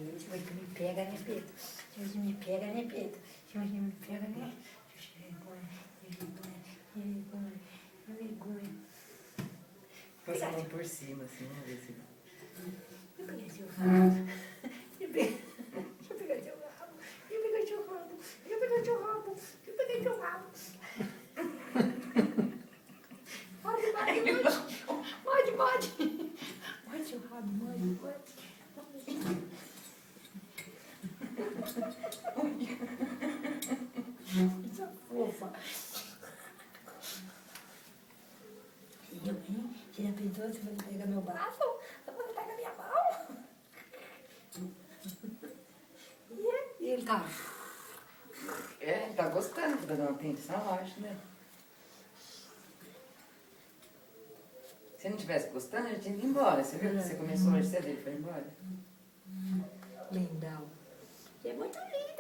Hoje me pega, né, Pedro? Hoje me pega, né, Pedro? Hoje me pega, né? Vergonha. Passa a mão por cima, assim, vamos ver se... Eu peguei seu rabo. Eu peguei seu rabo. Eu peguei seu rabo. Eu peguei seu rabo. Eu peguei seu rabo. Pode. Pode seu rabo, pode. Essa fofa. Eu, hein? Você já pensou se você pegar meu braço? Você pega minha mão? E ele tá... É, tá gostando de dar uma atenção, eu acho, né? Se não tivesse gostando, ele tinha ido embora. Você viu que você começou hoje cedo, ele foi embora. Lindão. Você é muito lindo.